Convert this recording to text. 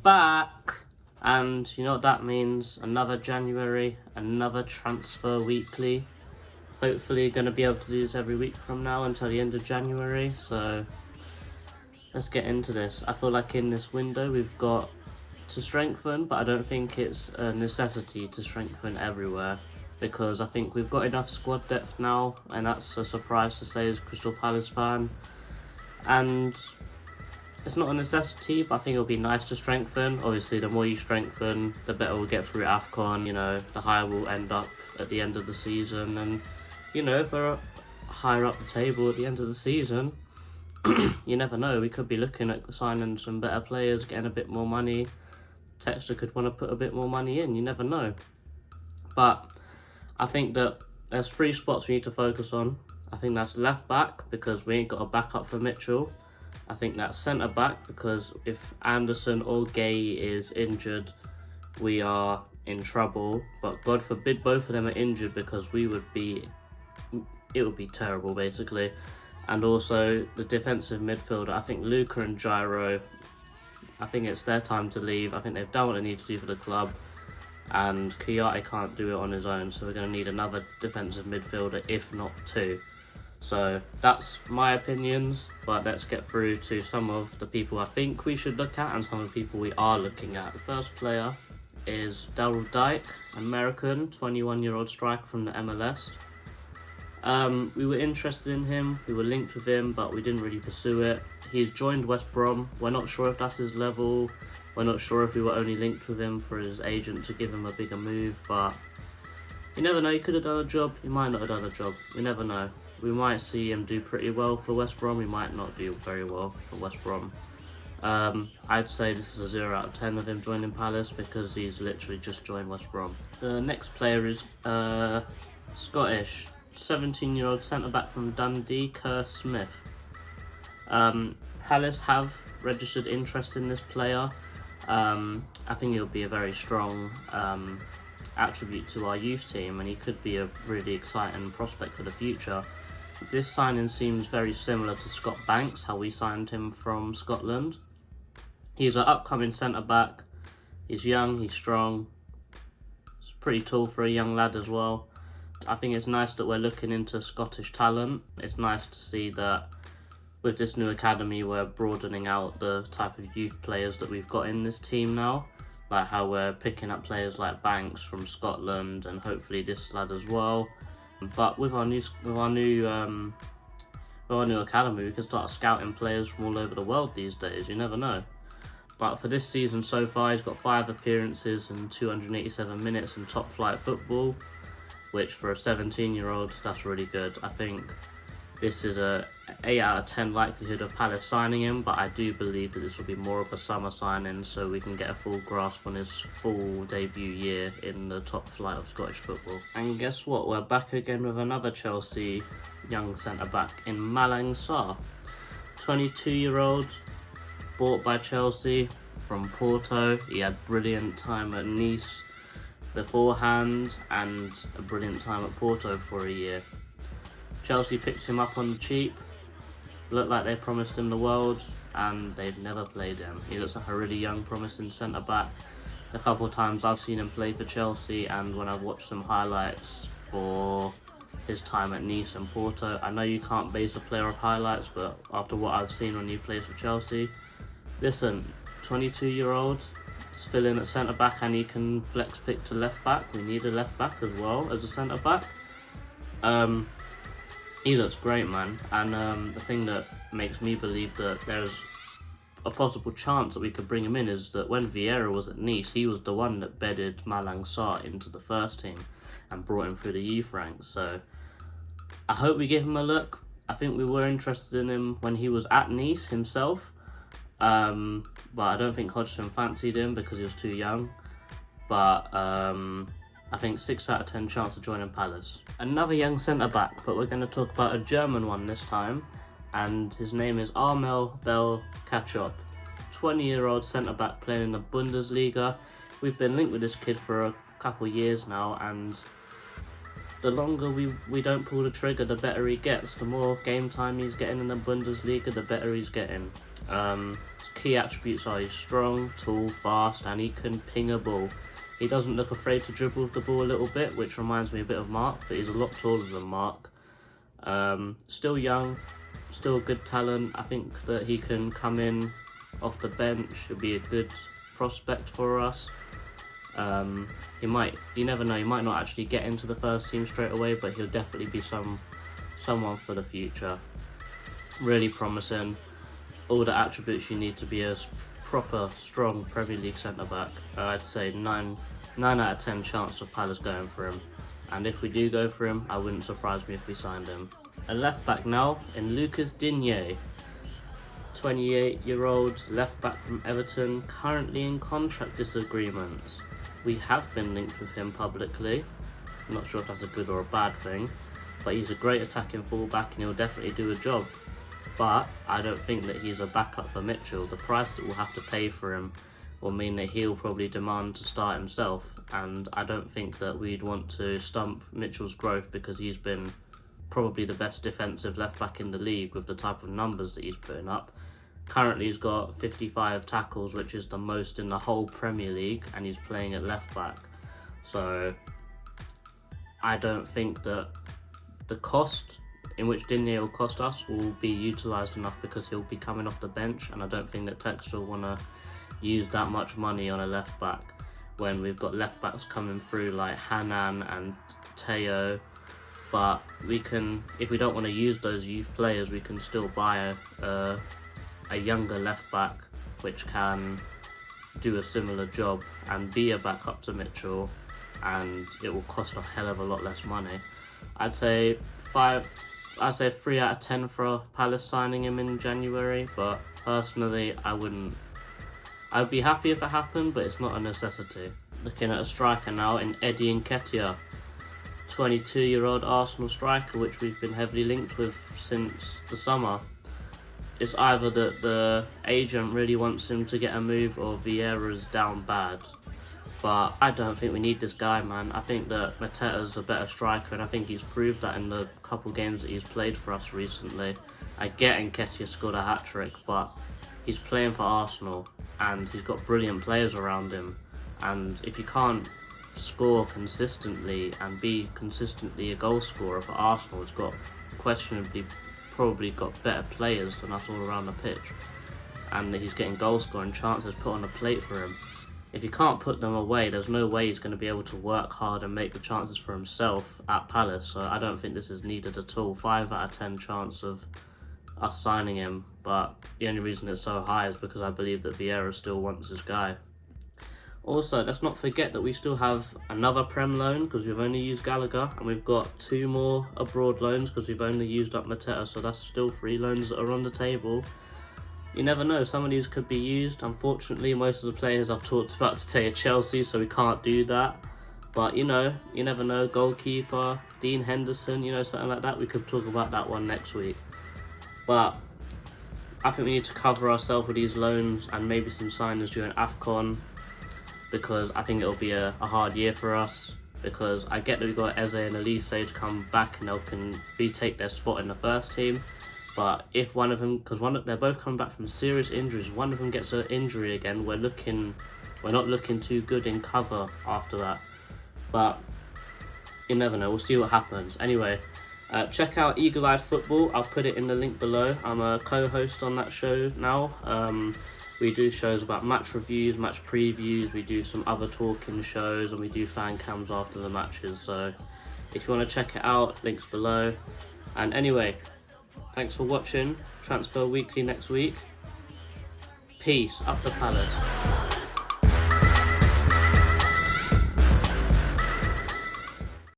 back! And you know what that means? Another January, another transfer weekly. Hopefully going to be able to do this every week from now until the end of January. So let's get into this. I feel like in this window we've got to strengthen, but I don't think it's a necessity to strengthen everywhere, because I think we've got enough squad depth now, and that's a surprise to say as a Crystal Palace fan. And it's not a necessity, but I think it'll be nice to strengthen. Obviously, the more you strengthen, the better we'll get through AFCON. You know, the higher we'll end up at the end of the season. And, you know, if we're higher up the table at the end of the season, you never know. We could be looking at signing some better players, getting a bit more money. Textor could want to put a bit more money in. You never know. But I think that there's 3 spots we need to focus on. I think that's left back, because we ain't got a backup for Mitchell. I think that's centre back, because if Anderson or Gay is injured, we are in trouble. But God forbid both of them are injured, because it would be terrible basically. And also the defensive midfielder, I think Luca and Gyro, I think it's their time to leave. I think they've done what they need to do for the club, and Kouyaté can't do it on his own, so we're going to need another defensive midfielder, if not 2. So that's my opinions, but let's get through to some of the people I think we should look at and some of the people we are looking at. The first player is Daryl Dike, American, 21-year-old striker from the MLS. We were interested in him, we were linked with him, but we didn't really pursue it. He's joined West Brom. We're not sure if that's his level. We're not sure if we were only linked with him for his agent to give him a bigger move, but you never know. He could have done a job, he might not have done a job. We never know. We might see him do pretty well for West Brom, we might not do very well for West Brom. I'd say this is a 0 out of 10 of him joining Palace, because he's literally just joined West Brom. The next player is Scottish, 17-year-old centre-back from Dundee, Kerr Smith. Palace have registered interest in this player. I think he'll be a very strong attribute to our youth team, and he could be a really exciting prospect for the future. This signing seems very similar to Scott Banks, how we signed him from Scotland. He's an upcoming centre-back. He's young, he's strong. He's pretty tall for a young lad as well. I think it's nice that we're looking into Scottish talent. It's nice to see that with this new academy we're broadening out the type of youth players that we've got in this team now. Like how we're picking up players like Banks from Scotland, and hopefully this lad as well. But with our new academy, we can start scouting players from all over the world these days. You never know. But for this season so far, he's got 5 appearances and 287 minutes in top flight football, which for a 17-year-old, that's really good. I think this is a 8 out of 10 likelihood of Palace signing him, but I do believe that this will be more of a summer signing, so we can get a full grasp on his full debut year in the top flight of Scottish football. And guess what? We're back again with another Chelsea young centre-back in Malang Sarr. 22-year-old, bought by Chelsea from Porto. He had brilliant time at Nice beforehand, and a brilliant time at Porto for a year. Chelsea picked him up on the cheap. Looked like they promised him the world, and they've never played him. He looks like a really young, promising centre-back. A couple of times I've seen him play for Chelsea, and when I've watched some highlights for his time at Nice and Porto, I know you can't base a player off highlights, but after what I've seen when he plays for Chelsea, listen, 22-year-old, fill in at centre-back, and he can flex pick to left-back. We need a left-back as well as a centre-back. He looks great, man, and the thing that makes me believe that there's a possible chance that we could bring him in is that when Vieira was at Nice, he was the one that bedded Malang Sarr into the first team and brought him through the youth ranks. So I hope we give him a look. I think we were interested in him when he was at Nice himself, but I don't think Hodgson fancied him because he was too young. But I think 6 out of 10 chance of joining Palace. Another young centre-back, but we're going to talk about a German one this time, and his name is Armel Bell-Kachop. 20-year-old centre-back playing in the Bundesliga. We've been linked with this kid for a couple of years now, and the longer we don't pull the trigger, the better he gets. The more game time he's getting in the Bundesliga, the better he's getting. Key attributes are he's strong, tall, fast, and he can ping a ball. He doesn't look afraid to dribble with the ball a little bit, which reminds me a bit of Mark, but he's a lot taller than Mark. Still young, still good talent. I think that he can come in off the bench. He'll be a good prospect for us. You never know, he might not actually get into the first team straight away, but he'll definitely be someone for the future. Really promising. All the attributes you need to be a proper, strong Premier League centre-back. I'd say 9 out of 10 chance of Palace going for him. And if we do go for him, I wouldn't surprise me if we signed him. A left-back now in Lucas Digne. 28-year-old left-back from Everton, currently in contract disagreements. We have been linked with him publicly. I'm not sure if that's a good or a bad thing, but he's a great attacking fullback and he'll definitely do a job. But I don't think that he's a backup for Mitchell. The price that we'll have to pay for him will mean that he'll probably demand to start himself, and I don't think that we'd want to stump Mitchell's growth because he's been probably the best defensive left back in the league with the type of numbers that he's putting up. Currently he's got 55 tackles, which is the most in the whole Premier League, and he's playing at left back. So I don't think that the cost in which Digne will cost us will be utilised enough, because he'll be coming off the bench, and I don't think that Textor will want to use that much money on a left back when we've got left backs coming through like Hanan and Teo. But we can, if we don't want to use those youth players, we can still buy a younger left back which can do a similar job and be a backup to Mitchell, and it will cost a hell of a lot less money. I'd say 3 out of 10 for Palace signing him in January, but personally I'd be happy if it happened, but it's not a necessity. Looking at a striker now in Eddie Nketiah, 22-year-old Arsenal striker, which we've been heavily linked with since the summer. It's either that the agent really wants him to get a move or Vieira's down bad. But I don't think we need this guy, man. I think that Mateta's a better striker, and I think he's proved that in the couple games that he's played for us recently. I get Nketiah scored a hat-trick, but he's playing for Arsenal, and he's got brilliant players around him. And if you can't score consistently and be consistently a goal scorer for Arsenal, it's got probably got better players than us all around the pitch. And he's getting goal scoring chances put on a plate for him. If he can't put them away, there's no way he's going to be able to work hard and make the chances for himself at Palace. So I don't think this is needed at all. 5 out of 10 chance of us signing him, but the only reason it's so high is because I believe that Vieira still wants this guy. Also, let's not forget that we still have another Prem loan, because we've only used Gallagher, and we've got 2 more abroad loans because we've only used up Mateta, so that's still 3 loans that are on the table. You never know, some of these could be used. Unfortunately, most of the players I've talked about today are Chelsea, so we can't do that. But you know, you never know, goalkeeper, Dean Henderson, you know, something like that. We could talk about that one next week. But I think we need to cover ourselves with these loans and maybe some signings during AFCON, because I think it'll be a hard year for us. Because I get that we've got Eze and Elise to come back and they can retake their spot in the first team. But if one of them, because they're both coming back from serious injuries, one of them gets an injury again, we're not looking too good in cover after that. But you never know, we'll see what happens. Anyway, check out Eagle Eye Football. I'll put it in the link below. I'm a co-host on that show now. We do shows about match reviews, match previews. We do some other talking shows, and we do fan cams after the matches. So if you want to check it out, links below. And anyway, thanks for watching. Transfer Weekly next week. Peace. Up the Palace.